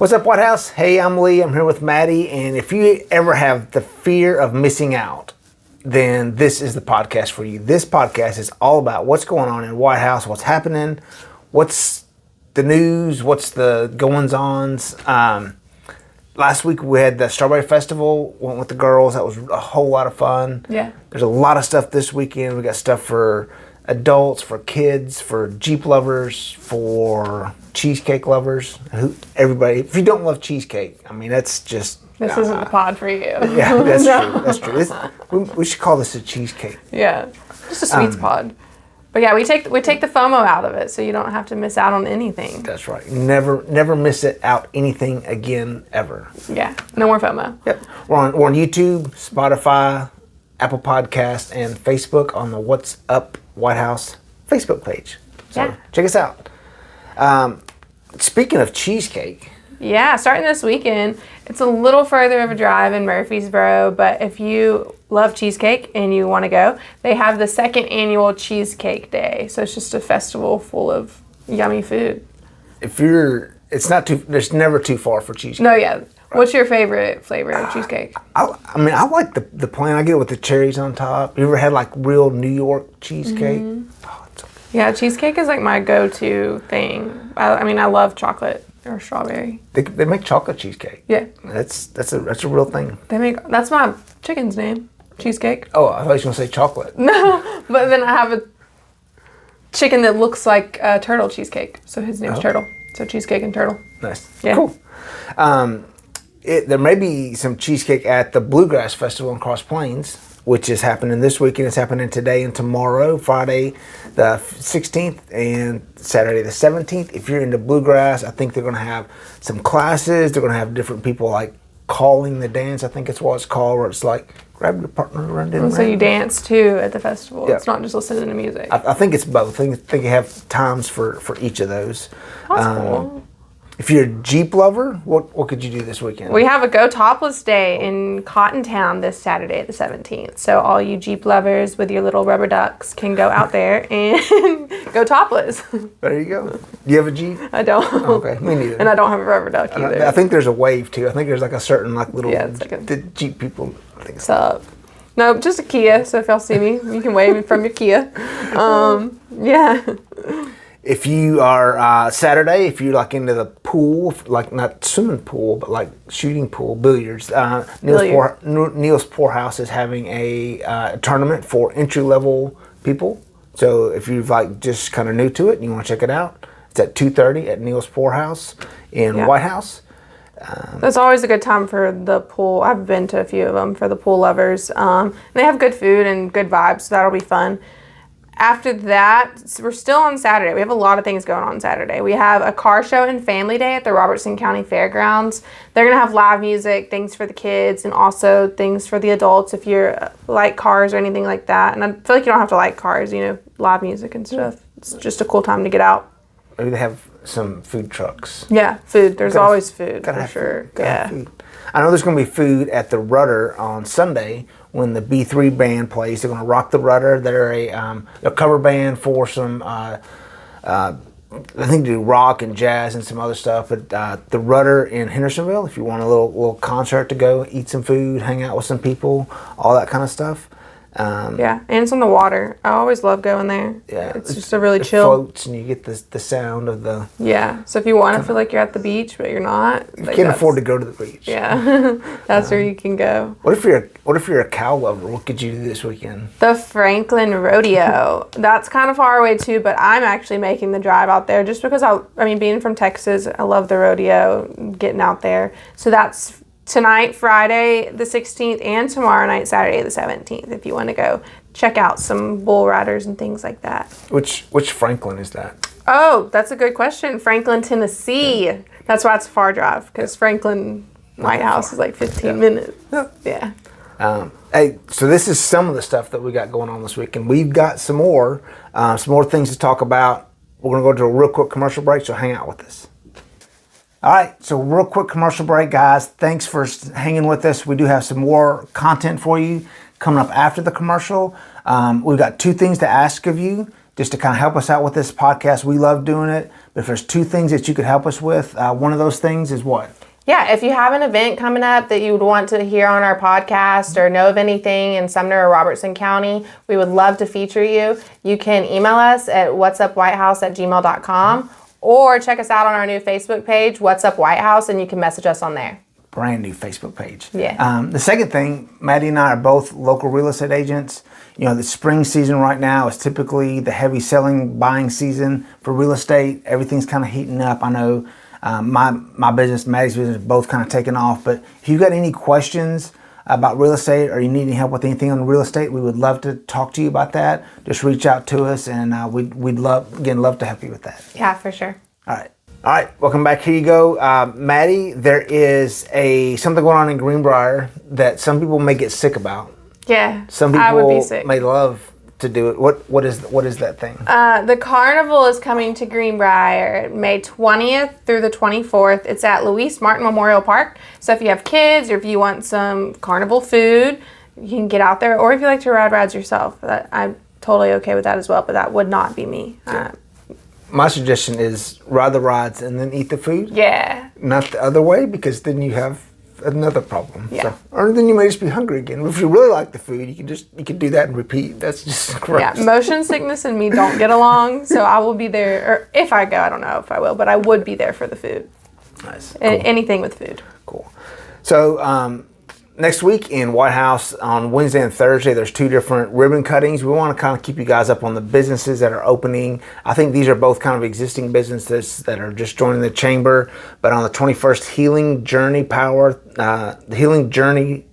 What's up, White House? Hey, I'm Lee. I'm here with Maddie. And if you ever have the fear of missing out, then this is the podcast for you. This podcast is all about what's going on in White House, what's happening, what's the news, what's the goings-ons. Last week we had the Strawberry Festival, went with the girls. That was a whole lot of fun. Yeah. There's a lot of stuff this weekend. We got stuff for adults, for kids, for Jeep lovers, for cheesecake lovers. Everybody. If you don't love cheesecake, I mean, that's just... This isn't the pod for you. Yeah, that's true. That's true. We should call this a cheesecake. Yeah, just a sweets pod. But yeah, we take the FOMO out of it, so you don't have to miss out on anything. That's right. Never miss it out anything again ever. Yeah, no more FOMO. Yep. We're on YouTube, Spotify, Apple Podcasts, and Facebook on the What's Up White House Facebook page. So yeah. Check us out. Speaking of cheesecake. Yeah, starting this weekend. It's a little further of a drive in Murfreesboro, but if you love cheesecake and you want to go, they have the second annual Cheesecake Day. So it's just a festival full of yummy food. There's never too far for cheesecake. No, yeah. Right. What's your favorite flavor of cheesecake? I like the plain. I get it with the cherries on top. You ever had like real New York cheesecake? Mm-hmm. Oh, it's so good. Yeah, cheesecake is like my go-to thing. I love chocolate. Or strawberry. They make chocolate cheesecake. Yeah. That's a real thing. That's my chicken's name. Cheesecake. Oh, I thought you were gonna say chocolate. No, but then I have a chicken that looks like a turtle cheesecake. So his name's Turtle. So cheesecake and turtle. Nice. Yeah. Cool. There may be some cheesecake at the Bluegrass Festival in Cross Plains, which is happening this weekend. It's happening today and tomorrow, Friday the 16th and Saturday the 17th. If you're into bluegrass, I think they're going to have some classes. They're going to have different people like calling the dance. I think it's what it's called, where it's like grab your partner around and so you dance too at the festival. Yeah. It's not just listening to music. I think it's both. I think you have times for each of those. That's cool. If you're a Jeep lover, what could you do this weekend? We have a Go Topless Day in Cottontown this Saturday, the 17th. So all you Jeep lovers with your little rubber ducks can go out there and go topless. There you go. Do you have a Jeep? I don't. Oh, okay, me neither. And I don't have a rubber duck either. I think there's a wave too. I think there's like a certain like little the Jeep people. I think what's up? No, just a Kia. So if y'all see me, you can wave from your Kia. Yeah. If you are Saturday, if you're like into the pool, like not swimming pool, but like shooting pool, billiards, Neil's Poorhouse is having a tournament for entry level people. So if you're like just kind of new to it and you want to check it out, it's at 2:30 at Neil's Poorhouse in White House. That's always a good time for the pool. I've been to a few of them for the pool lovers. They have good food and good vibes, so that'll be fun. After that, we're still on Saturday. We have a lot of things going on Saturday. We have a car show and family day at the Robertson County Fairgrounds. They're going to have live music, things for the kids, and also things for the adults if you like cars or anything like that. And I feel like you don't have to like cars, live music and stuff. It's just a cool time to get out. Maybe they have some food trucks. Yeah, food. There's always food, for sure. Yeah. Food. I know there's going to be food at the Rudder on Sunday when the B3 band plays. They're going to rock the Rudder. They're a cover band for some, I think they do rock and jazz and some other stuff. But the Rudder in Hendersonville, if you want a little concert to go, eat some food, hang out with some people, all that kind of stuff. Yeah, and it's on the water. I always love going there. Yeah, it's just a really chill. It floats and you get the sound of the. Yeah, so if you want to feel like you're at the beach but you're not, you can't afford to go to the beach. Yeah, that's where you can go. What if you're a cow lover? What could you do this weekend? The Franklin Rodeo. That's kind of far away too, but I'm actually making the drive out there just because being from Texas, I love the rodeo, getting out there. So that's tonight, Friday the 16th, and tomorrow night, Saturday the 17th, if you want to go check out some bull riders and things like that. Which Franklin is that? Oh, that's a good question. Franklin, Tennessee. Yeah. That's why it's a far drive, because Franklin White House is like 15 minutes. Yeah. Hey, so this is some of the stuff that we got going on this week, and we've got some more things to talk about. We're going to go to a real quick commercial break, so hang out with us. All right, so real quick commercial break, guys. Thanks for hanging with us. We do have some more content for you coming up after the commercial. We've got two things to ask of you. just to kind of help us out with this podcast. We love doing it. But if there's 2 things that you could help us with, one of those things is what? Yeah, if you have an event coming up that you would want to hear on our podcast or know of anything in Sumner or Robertson County, we would love to feature you. You can email us at whatsupwhitehouse@gmail.com or check us out on our new Facebook page, What's Up White House, and you can message us on there. Brand new Facebook page. Yeah. The second thing, Maddie and I are both local real estate agents. You know, the spring season right now is typically the heavy selling, buying season for real estate. Everything's kind of heating up. I know my business, Maddie's business, both kind of taking off. But if you've got any questions about real estate or you need any help with anything on real estate, we would love to talk to you about that. Just reach out to us, and we'd love to help you with that. Yeah, for sure. All right, welcome back. Here you go. Maddie, there is something going on in Greenbrier that some people may get sick about. Yeah, Some people I would be sick. may love to do it. What is that thing? The carnival is coming to Greenbrier May 20th through the 24th. It's at Louise Martin Memorial Park. So if you have kids or if you want some carnival food, you can get out there. Or if you like to ride rides yourself, I'm totally okay with that as well. But that would not be me. My suggestion is ride the rides and then eat the food. Yeah. Not the other way, because then you have another problem. Yeah. So, or then you may just be hungry again. If you really like the food, you can do that and repeat. That's just gross. Yeah, motion sickness and me don't get along, so I will be there. Or if I go, I don't know if I will, but I would be there for the food. Nice. Cool. Anything with food. Cool. So next week in White House on Wednesday and Thursday, there's 2 different ribbon cuttings. We want to kind of keep you guys up on the businesses that are opening. I think these are both kind of existing businesses that are just joining the chamber. But on the 21st, Healing Journey the Healing Journey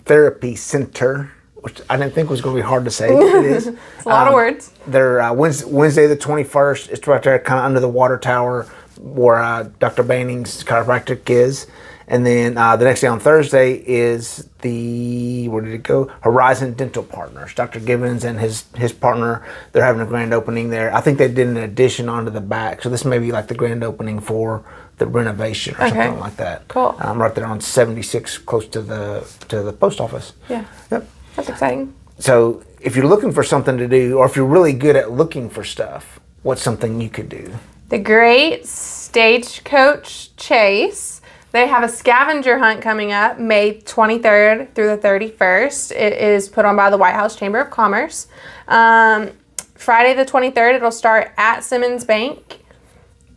Therapy Center, which I didn't think was going to be hard to say, but it is. It's a lot of words. They're Wednesday the 21st. It's right there kind of under the water tower where Dr. Banning's chiropractic is. And then the next day on Thursday is where did it go? Horizon Dental Partners. Dr. Gibbons and his partner, they're having a grand opening there. I think they did an addition onto the back. So this may be like the grand opening for the renovation or something like that. Cool. Right there on 76, close to the post office. Yeah. Yep. That's exciting. So if you're looking for something to do, or if you're really good at looking for stuff, what's something you could do? The Great Stagecoach Chase. They have a scavenger hunt coming up May 23rd through the 31st. It is put on by the White House Chamber of Commerce. Friday the 23rd, it'll start at Simmons Bank,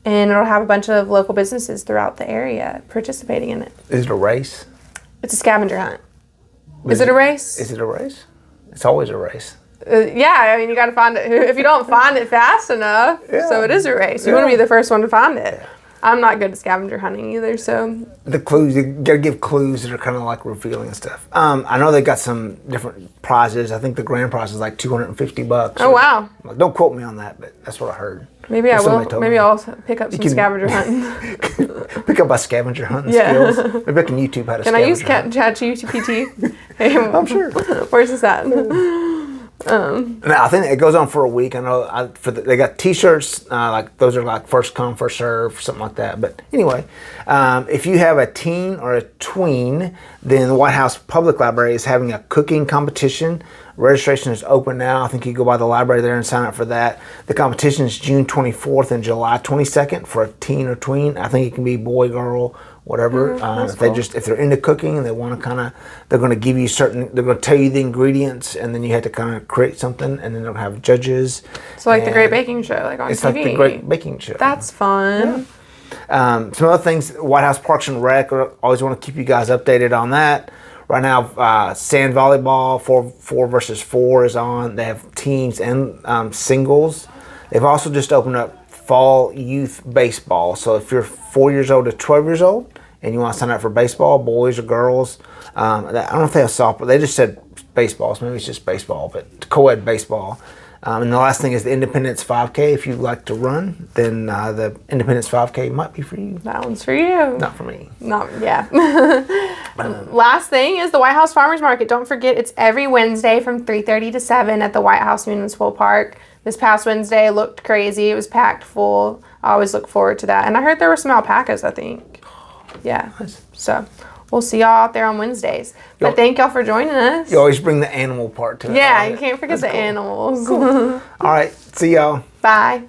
and it'll have a bunch of local businesses throughout the area participating in it. Is it a race? It's a scavenger hunt. Is it a race? Is it a race? It's always a race. Yeah, I mean, you got to find it. If you don't find it fast enough, so it is a race. You want to be the first one to find it. Yeah. I'm not good at scavenger hunting either, so. The clues, you gotta give clues that are kind of like revealing stuff. I know they got some different prizes. I think the grand prize is like $250. Oh, wow. Like, don't quote me on that, but that's what I heard. Maybe I will. Maybe I'll pick up some scavenger hunting. Pick up my scavenger hunting skills. Maybe I can YouTube how to Can scavenger I use hunt. ChatGPT? I'm sure. Where's this at? Now, I think it goes on for a week. I know they got T-shirts, like those are like first come, first serve, something like that. But anyway, if you have a teen or a tween, then the White House Public Library is having a cooking competition. Registration is open now. I think you go by the library there and sign up for that. The competition is June 24th and July 22nd for a teen or tween. I think it can be boy, girl, whatever. If they're into cooking and they want to they're going to give you they're going to tell you the ingredients, and then you have to kind of create something, and then they'll have judges. So like the Great Baking Show, like on TV. It's like the Great Baking Show. That's fun. Yeah. Some other things, White House Parks and Rec, I always want to keep you guys updated on that. Right now, sand volleyball, 4 versus 4 is on. They have teams and singles. They've also just opened up fall youth baseball. So if you're 4 years old to 12 years old and you want to sign up for baseball, boys or girls, I don't know if they have softball. They just said baseball, so maybe it's just baseball, but co-ed baseball. And the last thing is the Independence 5K. If you like to run, then the Independence 5K might be for you. That one's for you. Not for me. Last thing is the White House Farmers Market. Don't forget, it's every Wednesday from 3:30 to 7 at the White House Municipal Park. This past Wednesday looked crazy. It was packed full. I always look forward to that. And I heard there were some alpacas, I think. Yeah. Nice. So we'll see y'all out there on Wednesdays. But thank y'all for joining us. You always bring the animal part to it. Yeah, you can't forget the animals. Cool. All right. See y'all. Bye.